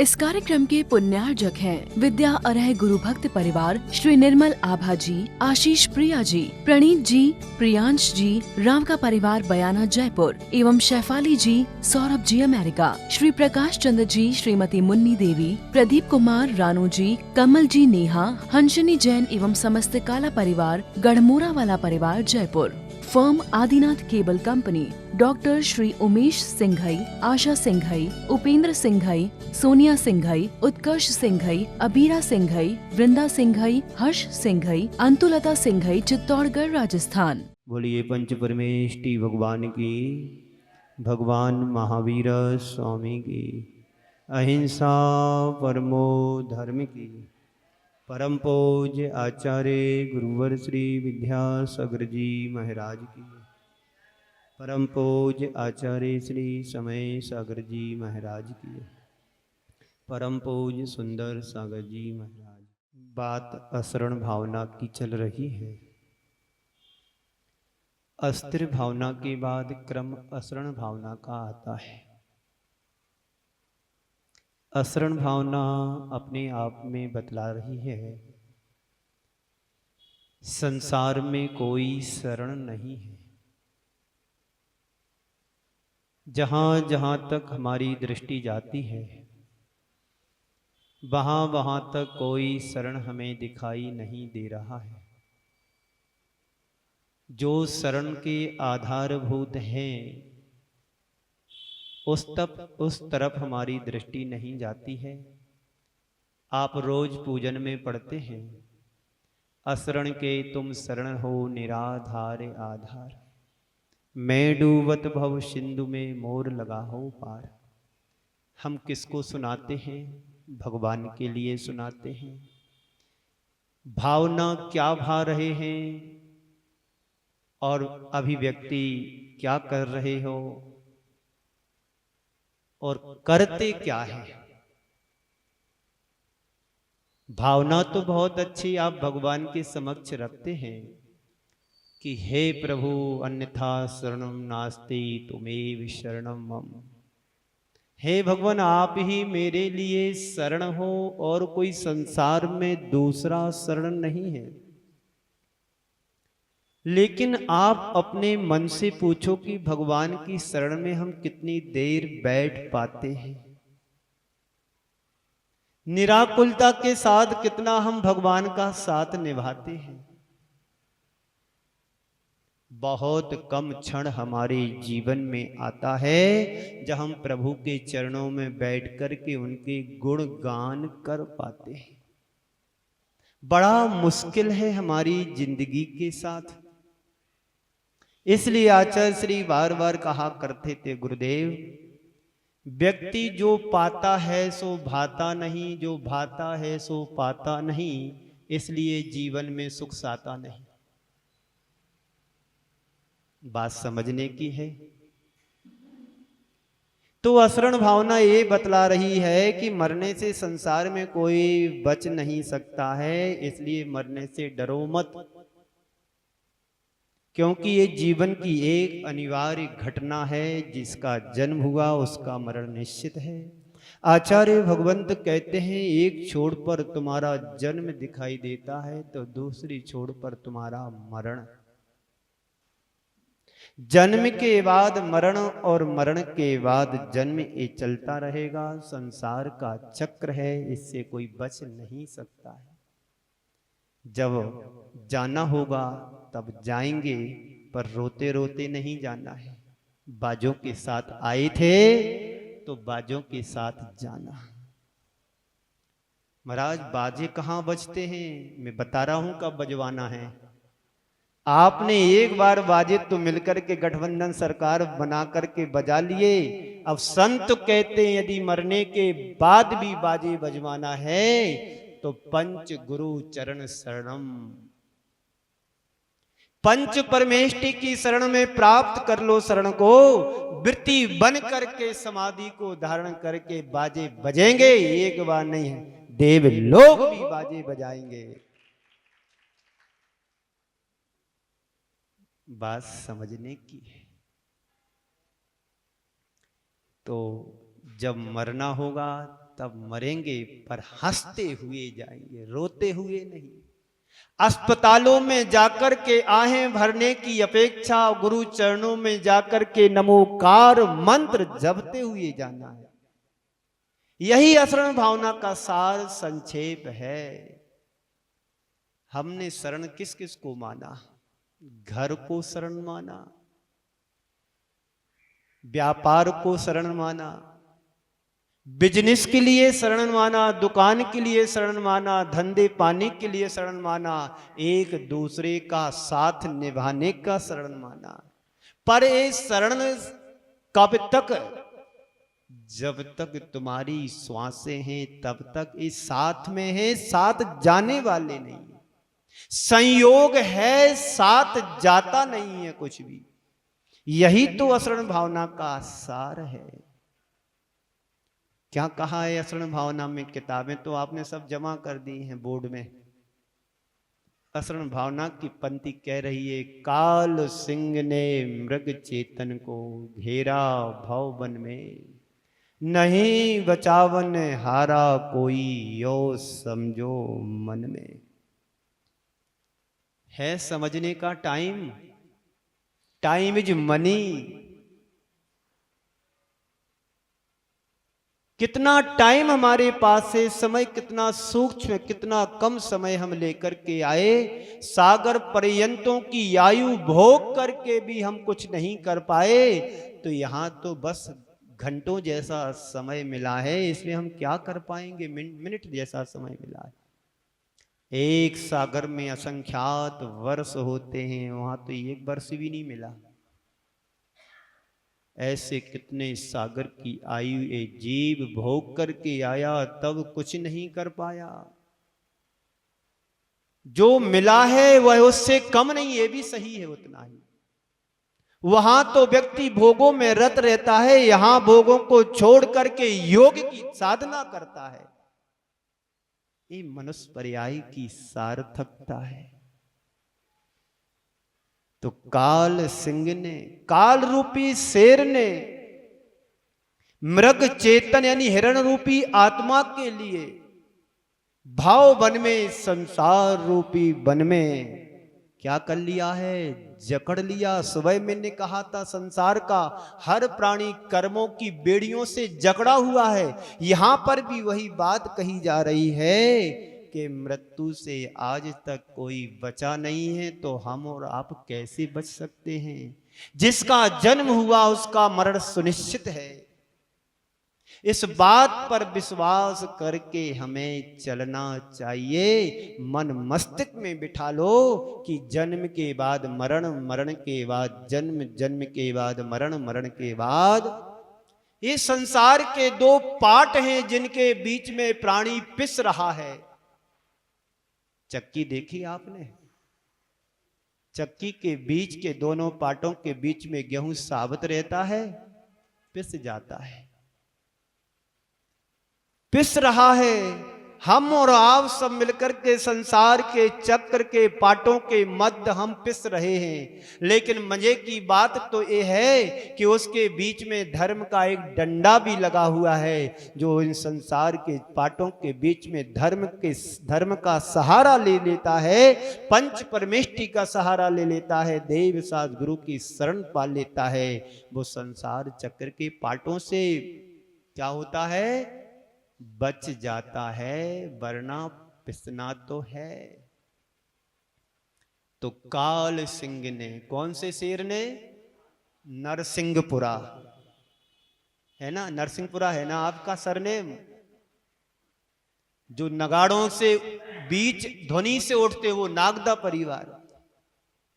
इस कार्यक्रम के पुण्यार्जक हैं विद्या अरह गुरु भक्त परिवार, श्री निर्मल आभा जी, आशीष प्रिया जी, प्रणीत जी, प्रियांश जी, राम का परिवार बयाना जयपुर एवं शैफाली जी, सौरभ जी अमेरिका, श्री प्रकाश चंद्र जी, श्रीमती मुन्नी देवी, प्रदीप कुमार रानू जी, कमल जी नेहा, हंसनी जैन एवं समस्त काला परिवार, गढ़मोरा वाला परिवार Jaipur. Firm Adinath cable company, doctor Shri Umesh Singhai, Asha Singhai, Upendra Singhai, Sonia Singhai, Utkarsh Singhai, Abira Singhai, Vrinda Singhai, Harsh Singhai, Antulata Singhai, Chittorgarh Rajasthan. बोलिए पंच परमेष्टि भगवान की, भगवान महावीर स्वामी की, अहिंसा परमो धर्म की, परम पूज्य आचार्य गुरुवर श्री विद्यासागर जी महाराज की, परम पूज्य आचार्य श्री समय सागर जी महाराज की, परम पूज्य सुंदर सागर जी महाराज। बात असरण भावना की चल रही है। अस्थिर भावना के बाद क्रम असरण भावना का आता है। असरण भावना अपने आप में बतला रही है, संसार में कोई शरण नहीं है। जहां जहां तक हमारी दृष्टि जाती है, वहां वहां तक कोई शरण हमें दिखाई नहीं दे रहा है। जो शरण के आधारभूत हैं, उस तरफ हमारी दृष्टि नहीं जाती है। आप रोज पूजन में पढ़ते हैं, असरण के तुम शरण हो निराधार आधार, मैं डूबत भव सिंधु में मोर लगा हो पार। हम किसको सुनाते हैं? भगवान के लिए सुनाते हैं। भावना क्या भा रहे हैं और अभिव्यक्ति क्या कर रहे हो और करते क्या है। भावना तो बहुत अच्छी आप भगवान के समक्ष रखते हैं कि हे प्रभु अन्यथा शरणम नास्ति तुमेव शरणम मम। हे भगवान आप ही मेरे लिए शरण हो और कोई संसार में दूसरा शरण नहीं है। लेकिन आप अपने मन से पूछो कि भगवान की शरण में हम कितनी देर बैठ पाते हैं। निराकुलता के साथ कितना हम भगवान का साथ निभाते हैं। बहुत कम क्षण हमारे जीवन में आता है जब हम प्रभु के चरणों में बैठ कर के उनके गुण गान कर पाते हैं। बड़ा मुश्किल है हमारी जिंदगी के साथ। इसलिए आचार्य श्री बार बार कहा करते थे गुरुदेव, व्यक्ति जो पाता है सो भाता नहीं, जो भाता है सो पाता नहीं, इसलिए जीवन में सुख साता नहीं। बात समझने की है। तो असरण भावना ये बतला रही है कि मरने से संसार में कोई बच नहीं सकता है, इसलिए मरने से डरो मत, क्योंकि ये जीवन की एक अनिवार्य घटना है। जिसका जन्म हुआ उसका मरण निश्चित है। आचार्य भगवंत कहते हैं, एक छोर पर तुम्हारा जन्म दिखाई देता है तो दूसरी छोर पर तुम्हारा मरण। जन्म के बाद मरण और मरण के बाद जन्म, ये चलता रहेगा। संसार का चक्र है, इससे कोई बच नहीं सकता है। जब जाना होगा तब जाएंगे, पर रोते रोते नहीं जाना है। बाजों के साथ आए थे तो बाजों के साथ जाना। महाराज बाजे कहाँ बजते हैं? मैं बता रहा हूं कब बजवाना है। आपने एक बार बाजे तो मिलकर के गठबंधन सरकार बना करके बजा लिए। अब संत कहते हैं यदि मरने के बाद भी बाजे बजवाना है तो पंच गुरु चरण शरणम, पंच परमेष्टि की शरण में प्राप्त कर लो शरण को। वृत्ति बन करके समाधि को धारण करके बाजे बजेंगे। एक बार नहीं है, देव लोग भी बाजे बजाएंगे। बात समझने की है। तो जब मरना होगा तब मरेंगे, पर हंसते हुए जाएंगे, रोते हुए नहीं। अस्पतालों में जाकर के आहें भरने की अपेक्षा गुरु चरणों में जाकर के नमोकार मंत्र जपते हुए जाना है। यही अशरण भावना का सार संक्षेप है। हमने शरण किस किस को माना? घर को शरण माना, व्यापार को शरण माना, बिजनेस के लिए शरण माना, दुकान के लिए शरण माना, धंधे पाने के लिए शरण माना, एक दूसरे का साथ निभाने का शरण माना। पर ये शरण कब तक? जब तक तुम्हारी श्वासें हैं तब तक ये साथ में है, साथ जाने वाले नहीं। संयोग है, साथ जाता नहीं है कुछ भी। यही तो अशरण भावना का सार है। क्या कहा है अशरण भावना में? किताबें तो आपने सब जमा कर दी हैं बोर्ड में। अशरण भावना की पंक्ति कह रही है, काल सिंह ने मृग चेतन को घेरा भववन में, नहीं बचावन हारा कोई यो समझो मन में। है समझने का टाइम। Time is money. कितना टाइम हमारे पास है, समय कितना सूक्ष्म, कितना कम समय हम लेकर के आए। सागर पर्यंतों की आयु भोग करके भी हम कुछ नहीं कर पाए, तो यहां तो बस घंटों जैसा समय मिला है, इसलिए हम क्या कर पाएंगे? मिनट जैसा समय मिला है। एक सागर में असंख्यात वर्ष होते हैं, वहां तो एक वर्ष भी नहीं मिला। ऐसे कितने सागर की आयु ए जीव भोग करके आया, तब कुछ नहीं कर पाया। जो मिला है वह उससे कम नहीं, ये भी सही है, उतना ही। वहां तो व्यक्ति भोगों में रत रहता है, यहां भोगों को छोड़ करके योग की साधना करता है। ये मनुष्य पर्याय की सार्थकता है। तो काल सिंह ने, काल रूपी शेर ने मृग चेतन यानी हिरण रूपी आत्मा के लिए भाव वन में, संसार रूपी वन में क्या कर लिया है? जकड़ लिया। सुबह मैंने कहा था, संसार का हर प्राणी कर्मों की बेड़ियों से जकड़ा हुआ है। यहां पर भी वही बात कही जा रही है कि मृत्यु से आज तक कोई बचा नहीं है, तो हम और आप कैसे बच सकते हैं? जिसका जन्म हुआ उसका मरण सुनिश्चित है। इस बात पर विश्वास करके हमें चलना चाहिए। मन मस्तिष्क में बिठा लो कि जन्म के बाद मरण, मरण के बाद जन्म, जन्म के बाद मरण, मरण के बाद। ये संसार के दो पार्ट हैं जिनके बीच में प्राणी पिस रहा है। चक्की देखी आपने? चक्की के बीच के दोनों पार्टों के बीच में गेहूं साबित रहता है, पिस जाता है, पिस रहा है। हम और आप सब मिलकर के संसार के चक्र के पाटों के मध्य हम पिस रहे हैं। लेकिन मजे की बात तो ये है कि उसके बीच में धर्म का एक डंडा भी लगा हुआ है, जो इन संसार के पाटों के बीच में धर्म का सहारा ले लेता है, पंच परमेष्टि का सहारा ले लेता है, देव साध गुरु की शरण पा लेता है। वो संसार चक्र के पाटों से क्या होता है? बच जाता है, वरना पिसना तो है। तो काल सिंह ने, कौन से शेर ने? नरसिंहपुरा है ना, नरसिंहपुरा है ना आपका सरनेम। जो नगाड़ों से बीच ध्वनि से उठते वो नागदा परिवार,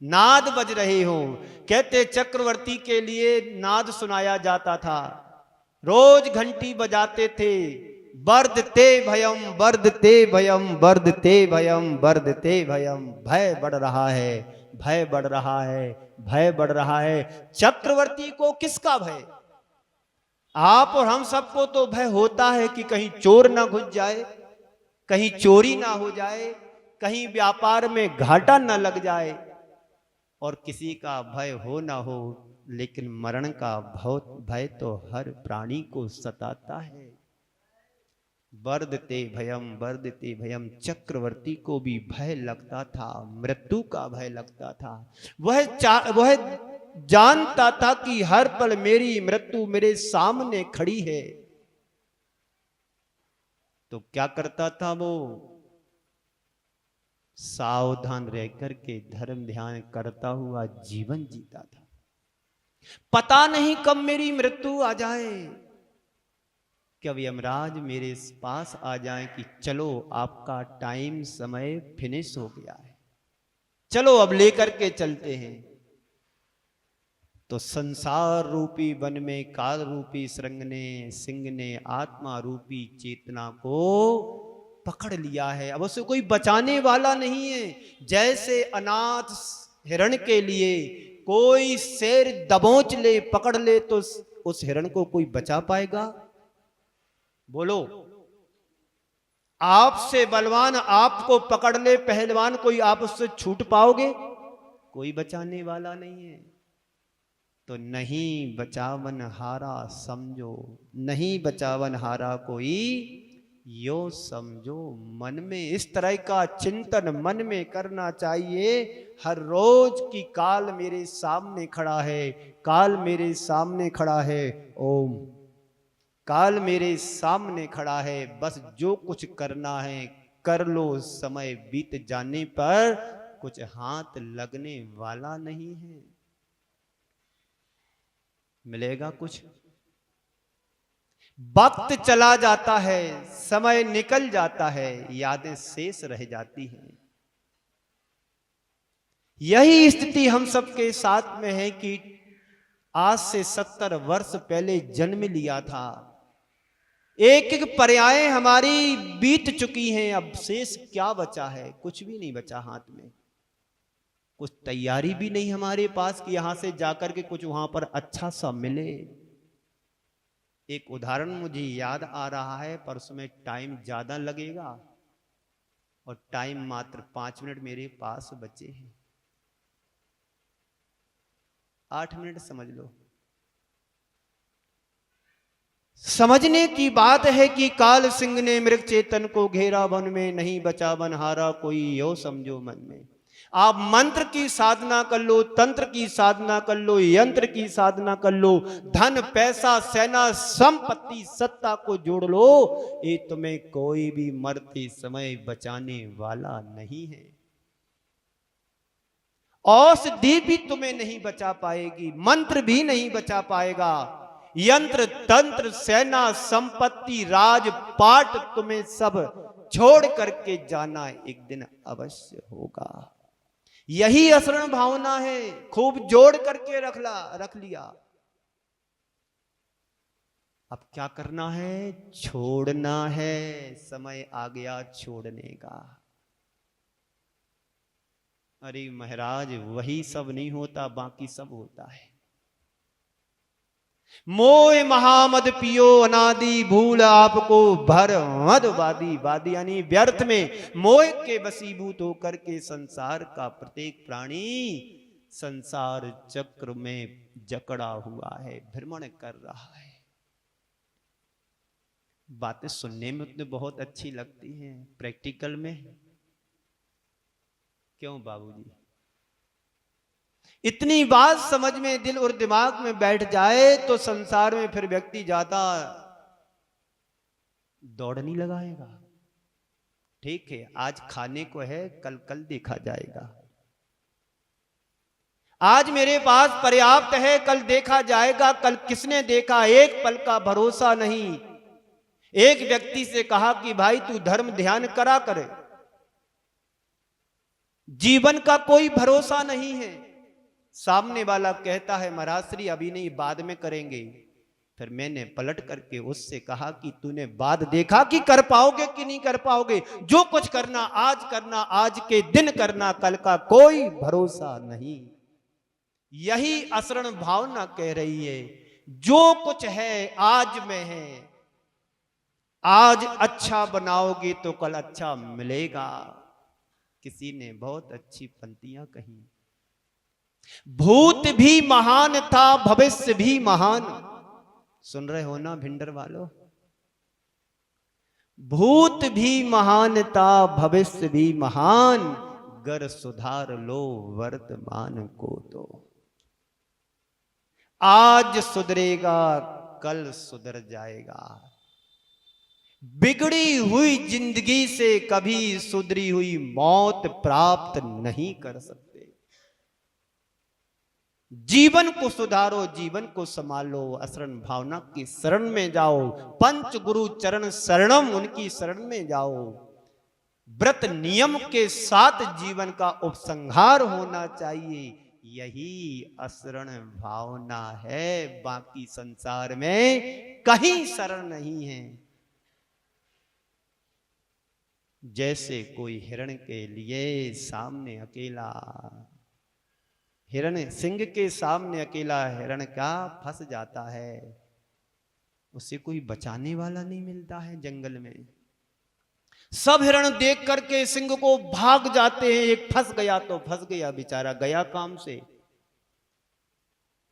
नाद बज रहे हो। कहते चक्रवर्ती के लिए नाद सुनाया जाता था, रोज घंटी बजाते थे। वर्धते भयम, वर्धते भयम, वर्धते भयम, वर्धते भयम। भय बढ़ रहा है, भय बढ़ रहा है, भय बढ़ रहा है। चक्रवर्ती को किसका भय? आप और हम सबको तो भय होता है कि कहीं चोर ना घुस जाए, कहीं चोरी ना हो जाए, कहीं व्यापार में घाटा ना लग जाए, और किसी का भय हो ना हो। लेकिन मरण का भय तो हर प्राणी को सताता है। वर्धते भयम, चक्रवर्ती को भी भय लगता था, मृत्यु का भय लगता था। वह जानता था कि हर पल मेरी मृत्यु मेरे सामने खड़ी है। तो क्या करता था वो? सावधान रह करके धर्म ध्यान करता हुआ जीवन जीता था। पता नहीं कब मेरी मृत्यु आ जाए, कब यमराज मेरे पास आ जाए कि चलो आपका टाइम समय फिनिश हो गया है, चलो अब लेकर के चलते हैं। तो संसार रूपी वन में काल रूपी सिंह ने आत्मा रूपी चेतना को पकड़ लिया है। अब उसे कोई बचाने वाला नहीं है। जैसे अनाथ हिरण के लिए कोई शेर दबोच ले, पकड़ ले, तो उस हिरण को कोई बचा पाएगा? बोलो, आपसे बलवान आपको पकड़ ले पहलवान, कोई आप उससे छूट पाओगे? कोई बचाने वाला नहीं है। तो नहीं बचावन हारा समझो, नहीं बचावन हारा कोई यो समझो। मन में इस तरह का चिंतन मन में करना चाहिए हर रोज कि काल मेरे सामने खड़ा है, काल मेरे सामने खड़ा है। ओम, काल मेरे सामने खड़ा है, बस जो कुछ करना है कर लो। समय बीत जाने पर कुछ हाथ लगने वाला नहीं है। मिलेगा कुछ? वक्त चला जाता है, समय निकल जाता है, यादें शेष रह जाती हैं। यही स्थिति हम सबके साथ में है कि आज से 70 वर्ष पहले जन्म लिया था, एक एक पर्याय हमारी बीत चुकी हैं। अब शेष क्या बचा है? कुछ भी नहीं बचा हाथ में। कुछ तैयारी भी नहीं हमारे पास कि यहां से जाकर के कुछ वहां पर अच्छा सा मिले। एक उदाहरण मुझे याद आ रहा है, पर उसमें टाइम ज्यादा लगेगा और टाइम मात्र 5 मिनट मेरे पास बचे हैं। 8 मिनट समझ लो। समझने की बात है कि काल सिंह ने मृग चेतन को घेरा, वन में नहीं बचा बनहारा कोई, यो समझो मन में। आप मंत्र की साधना कर लो, तंत्र की साधना कर लो, यंत्र की साधना कर लो, धन पैसा सेना संपत्ति सत्ता को जोड़ लो, ये तुम्हें कोई भी मरते समय बचाने वाला नहीं है। औषधि भी तुम्हें नहीं बचा पाएगी, मंत्र भी नहीं बचा पाएगा। यंत्र तंत्र सेना संपत्ति राजपाट तुम्हें सब छोड़ करके जाना एक दिन अवश्य होगा। यही असरण भावना है, खूब जोड़ करके रख लिया। अब क्या करना है? छोड़ना है। समय आ गया छोड़ने का। अरे महाराज, वही सब नहीं होता, बाकी सब होता है। मोह महामद पियो अनादि, भूल आपको भर मद वादी। वादी यानी व्यर्थ में मोह के वशीभूत होकर के संसार का प्रत्येक प्राणी संसार चक्र में जकड़ा हुआ है, भ्रमण कर रहा है। बातें सुनने में तो बहुत अच्छी लगती हैं, प्रैक्टिकल में क्यों बाबूजी? इतनी बात समझ में दिल और दिमाग में बैठ जाए तो संसार में फिर व्यक्ति ज्यादा दौड़ नहीं लगाएगा। ठीक है, आज खाने को है, कल कल देखा जाएगा। आज मेरे पास पर्याप्त है, कल देखा जाएगा। कल किसने देखा? एक पल का भरोसा नहीं। एक व्यक्ति से कहा कि भाई तू धर्म ध्यान करा करे, जीवन का कोई भरोसा नहीं है। सामने वाला कहता है महाराज श्री अभी नहीं, बाद में करेंगे। फिर मैंने पलट करके उससे कहा कि तूने बाद देखा कि कर पाओगे कि नहीं कर पाओगे? जो कुछ करना आज के दिन करना, कल का कोई भरोसा नहीं। यही असरण भावना कह रही है, जो कुछ है आज में है। आज अच्छा बनाओगे तो कल अच्छा मिलेगा। किसी ने बहुत अच्छी पंक्तियां कही, भूत भी महान था भविष्य भी महान। सुन रहे हो ना भिंडर वालों? भूत भी महानता भविष्य भी महान, गर सुधार लो वर्तमान को तो। आज सुधरेगा कल सुधर जाएगा। बिगड़ी हुई जिंदगी से कभी सुधरी हुई मौत प्राप्त नहीं कर सकते। जीवन को सुधारो, जीवन को संभालो, असरण भावना की शरण में जाओ, पंच गुरु चरण शरणम उनकी शरण में जाओ। व्रत नियम के साथ जीवन का उपसंहार होना चाहिए, यही असरण भावना है। बाकी संसार में कहीं शरण नहीं है। जैसे कोई हिरण के लिए सामने अकेला, हिरण सिंह के सामने अकेला हिरण क्या फंस जाता है, उसे कोई बचाने वाला नहीं मिलता है जंगल में। सब हिरण देख करके सिंह को भाग जाते हैं, एक फंस गया तो फंस गया, बेचारा गया काम से,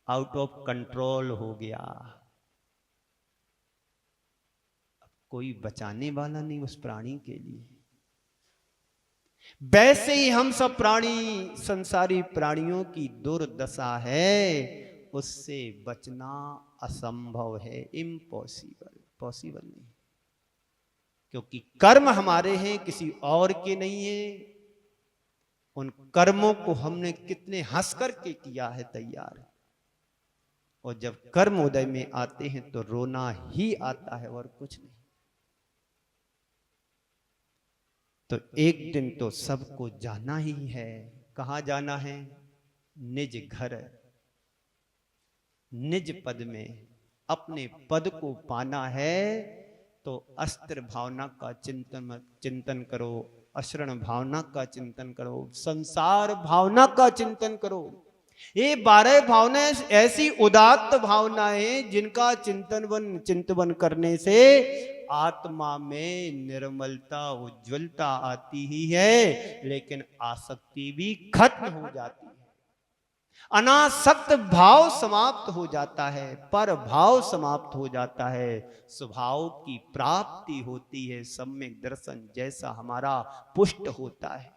आउट ऑफ कंट्रोल हो गया। कोई बचाने वाला नहीं उस प्राणी के लिए। वैसे ही हम सब प्राणी, संसारी प्राणियों की दुर्दशा है, उससे बचना असंभव है, इम्पॉसिबल, पॉसिबल नहीं। क्योंकि कर्म हमारे हैं, किसी और के नहीं है। उन कर्मों को हमने कितने हंस करके किया है तैयार, और जब कर्म उदय में आते हैं तो रोना ही आता है और कुछ नहीं। तो एक दिन तो सबको जाना ही है। कहां जाना है? निज घर, निज पद में अपने पद को पाना है। तो अस्त्र भावना का चिंतन करो, अशरण भावना का चिंतन करो, संसार भावना का चिंतन करो। ये 12 भावनाएं ऐसी उदात्त भावनाएं जिनका चिंतन करने से आत्मा में निर्मलता, उज्ज्वलता आती ही है, लेकिन आसक्ति भी खत्म हो जाती है। अनासक्त भाव समाप्त हो जाता है, पर भाव समाप्त हो जाता है, स्वभाव की प्राप्ति होती है, सम्यक दर्शन जैसा हमारा पुष्ट होता है।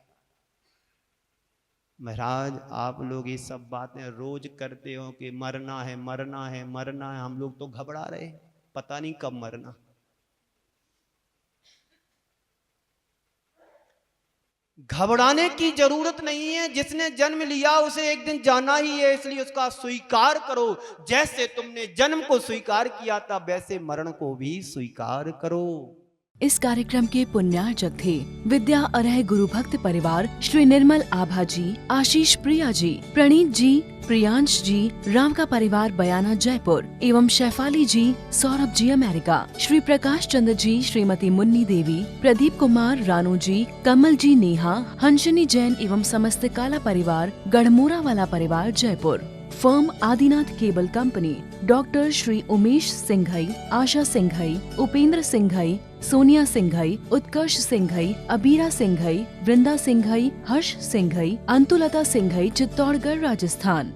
महाराज आप लोग ये सब बातें रोज करते हो कि मरना है, मरना है, मरना है। हम लोग तो घबरा रहे हैं, पता नहीं कब मरना। घबराने की जरूरत नहीं है। जिसने जन्म लिया उसे एक दिन जाना ही है, इसलिए उसका स्वीकार करो। जैसे तुमने जन्म को स्वीकार किया था, वैसे मरण को भी स्वीकार करो। इस कार्यक्रम के पुण्यार्चक थे विद्या अरह गुरु भक्त परिवार श्री निर्मल आभा जी, आशीष प्रिया जी, प्रणीत जी, प्रियांश जी, राम का परिवार बयाना जयपुर एवं शैफाली जी, सौरभ जी अमेरिका, श्री प्रकाश चंद्र जी, श्रीमती मुन्नी देवी, प्रदीप कुमार, रानू जी, कमल जी, नेहा, हंसनी जैन एवं समस्त काला परिवार गढ़मोरा वाला परिवार Jaipur. Firm Adinath cable company, doctor Shri Umesh Singhai, Asha Singhai, Upendra Singhai, Sonia Singhai, Utkarsh Singhai, Abira Singhai, Vrinda Singhai, Harsh Singhai, Antulata Singhai, Chittorgarh Rajasthan.